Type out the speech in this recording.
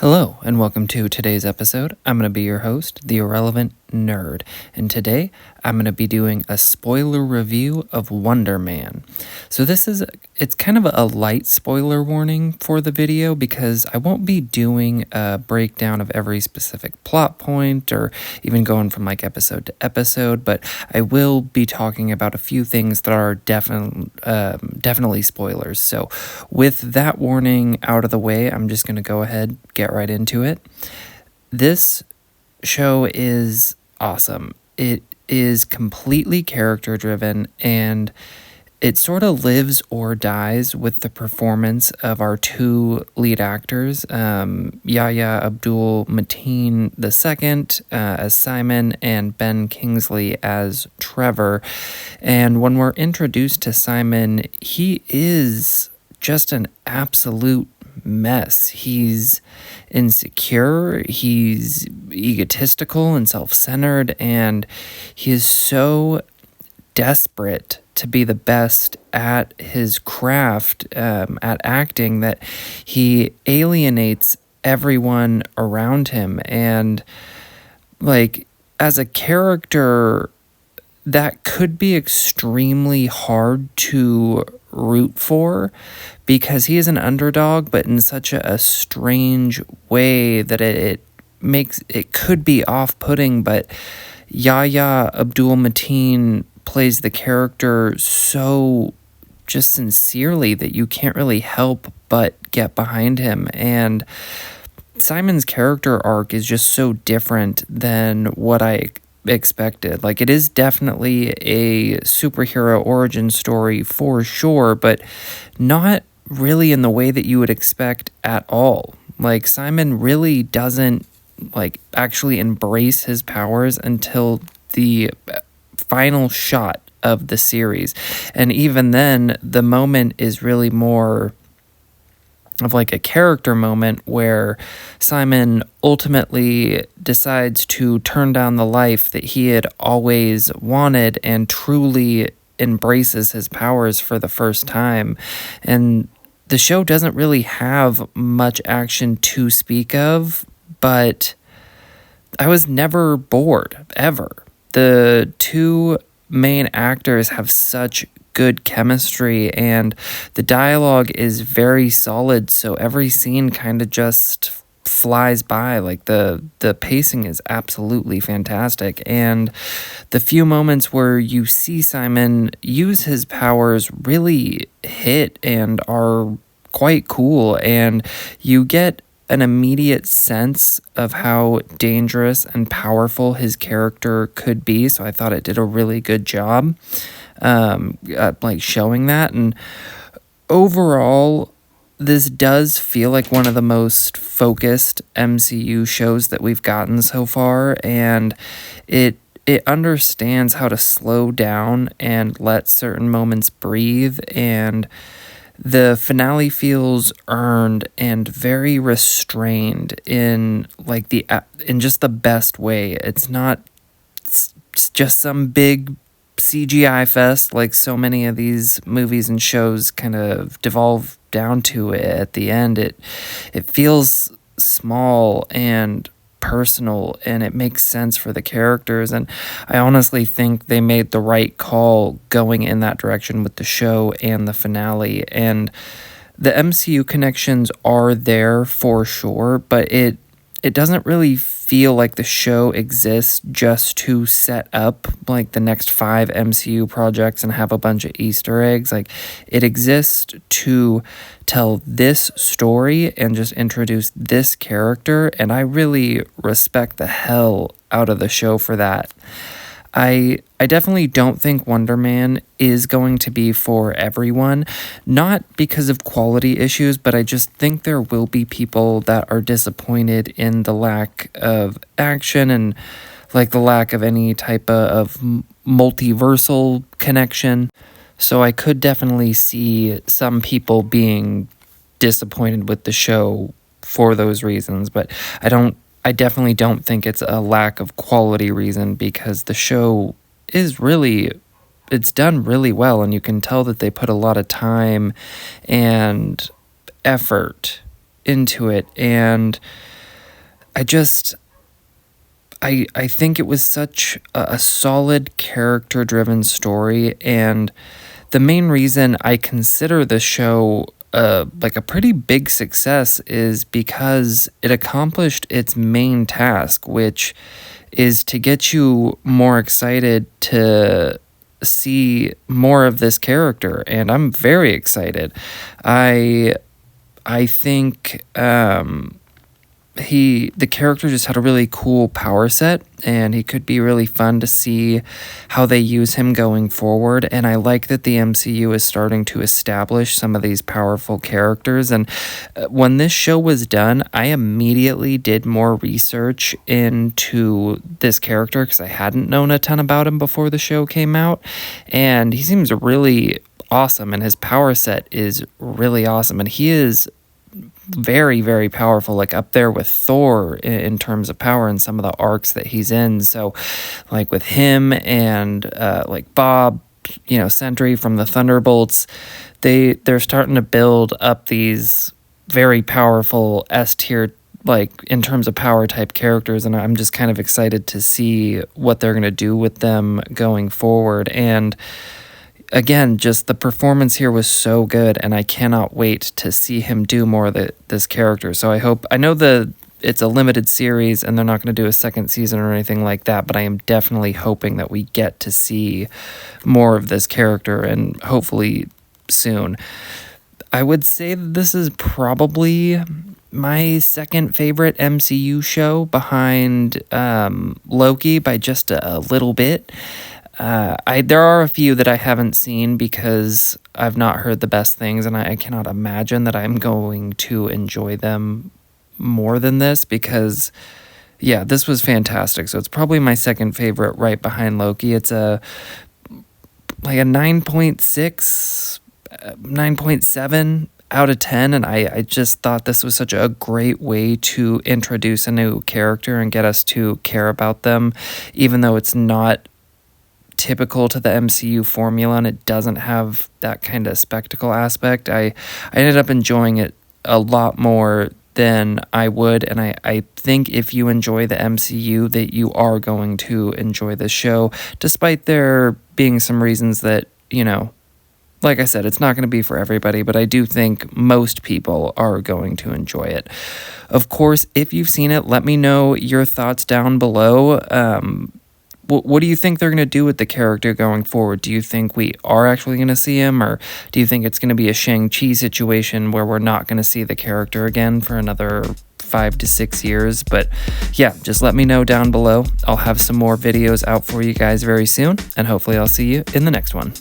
Hello, and welcome to today's episode. I'm going to be your host, the Irrelevant Nerd, and today I'm going to be doing a spoiler review of Wonder Man. So it's kind of a light spoiler warning for the video because I won't be doing a breakdown of every specific plot point or even going from like episode to episode, but I will be talking about a few things that are definitely spoilers. So with that warning out of the way, I'm just going to go ahead, get right into it. This show is awesome. It is completely character driven, and it sort of lives or dies with the performance of our two lead actors, Yahya Abdul-Mateen II as Simon and Ben Kingsley as Trevor. And when we're introduced to Simon, he is just an absolute mess. He's insecure, he's egotistical and self-centered, and he is so desperate to be the best at his craft, at acting, that he alienates everyone around him. And like, as a character, that could be extremely hard to root for because he is an underdog, but in such a strange way that it could be off-putting. But Yahya Abdul-Mateen plays the character so just sincerely that you can't really help but get behind him. And Simon's character arc is just so different than what I expected. Like, it is definitely a superhero origin story for sure, but not really in the way that you would expect at all. Like, Simon really doesn't like actually embrace his powers until the final shot of the series. And even then, the moment is really more of like a character moment where Simon ultimately decides to turn down the life that he had always wanted and truly embraces his powers for the first time. And the show doesn't really have much action to speak of, but I was never bored, ever. The two main actors have such good chemistry, and the dialogue is very solid, so every scene kind of just flies by. Like, the pacing is absolutely fantastic, and the few moments where you see Simon use his powers really hit and are quite cool, and you get an immediate sense of how dangerous and powerful his character could be. So I thought it did a really good job like showing that. And overall, this does feel like one of the most focused MCU shows that we've gotten so far, and it understands how to slow down and let certain moments breathe, and the finale feels earned and very restrained in like in just the best way. It's not just some big CGI fest like so many of these movies and shows kind of devolve down to it at the end. It feels small and personal, and it makes sense for the characters, and I honestly think they made the right call going in that direction with the show and the finale. And the MCU connections are there for sure, but it doesn't really feel like the show exists just to set up like the next 5 MCU projects and have a bunch of Easter eggs. Like, it exists to tell this story and just introduce this character, and I really respect the hell out of the show for that. I definitely don't think Wonder Man is going to be for everyone, not because of quality issues, but I just think there will be people that are disappointed in the lack of action and like the lack of any type of multiversal connection. So I could definitely see some people being disappointed with the show for those reasons, but I definitely don't think it's a lack of quality reason, because the show is it's done really well, and you can tell that they put a lot of time and effort into it. And I just I think it was such a solid character driven story, and the main reason I consider the show like a pretty big success is because it accomplished its main task, which is to get you more excited to see more of this character, and I'm very excited. I I think the character just had a really cool power set, and he could be really fun to see how they use him going forward. And I like that the MCU is starting to establish some of these powerful characters. And when this show was done, I immediately did more research into this character because I hadn't known a ton about him before the show came out, and he seems really awesome, and his power set is really awesome, and he is very, very powerful, like up there with Thor in terms of power in some of the arcs that he's in. So, like with him and like Bob, Sentry from the Thunderbolts, they're starting to build up these very powerful S tier, like in terms of power type characters, and I'm just kind of excited to see what they're going to do with them going forward. And again, just the performance here was so good, and I cannot wait to see him do more of this character. So I know it's a limited series and they're not going to do a second season or anything like that, but I am definitely hoping that we get to see more of this character, and hopefully soon. I would say that this is probably my second favorite MCU show behind Loki by just a little bit. There are a few that I haven't seen because I've not heard the best things, and I cannot imagine that I'm going to enjoy them more than this because, yeah, this was fantastic. So it's probably my second favorite right behind Loki. It's a 9.6, 9.7 out of 10, and I just thought this was such a great way to introduce a new character and get us to care about them, even though it's not typical to the MCU formula and it doesn't have that kind of spectacle aspect. I ended up enjoying it a lot more than I would, and I think if you enjoy the MCU that you are going to enjoy this show, despite there being some reasons that, like I said, it's not going to be for everybody, but I do think most people are going to enjoy it. Of course, if you've seen it, let me know your thoughts down below. What do you think they're going to do with the character going forward? Do you think we are actually going to see him, or do you think it's going to be a Shang-Chi situation where we're not going to see the character again for another 5 to 6 years? But yeah, just let me know down below. I'll have some more videos out for you guys very soon, and hopefully I'll see you in the next one.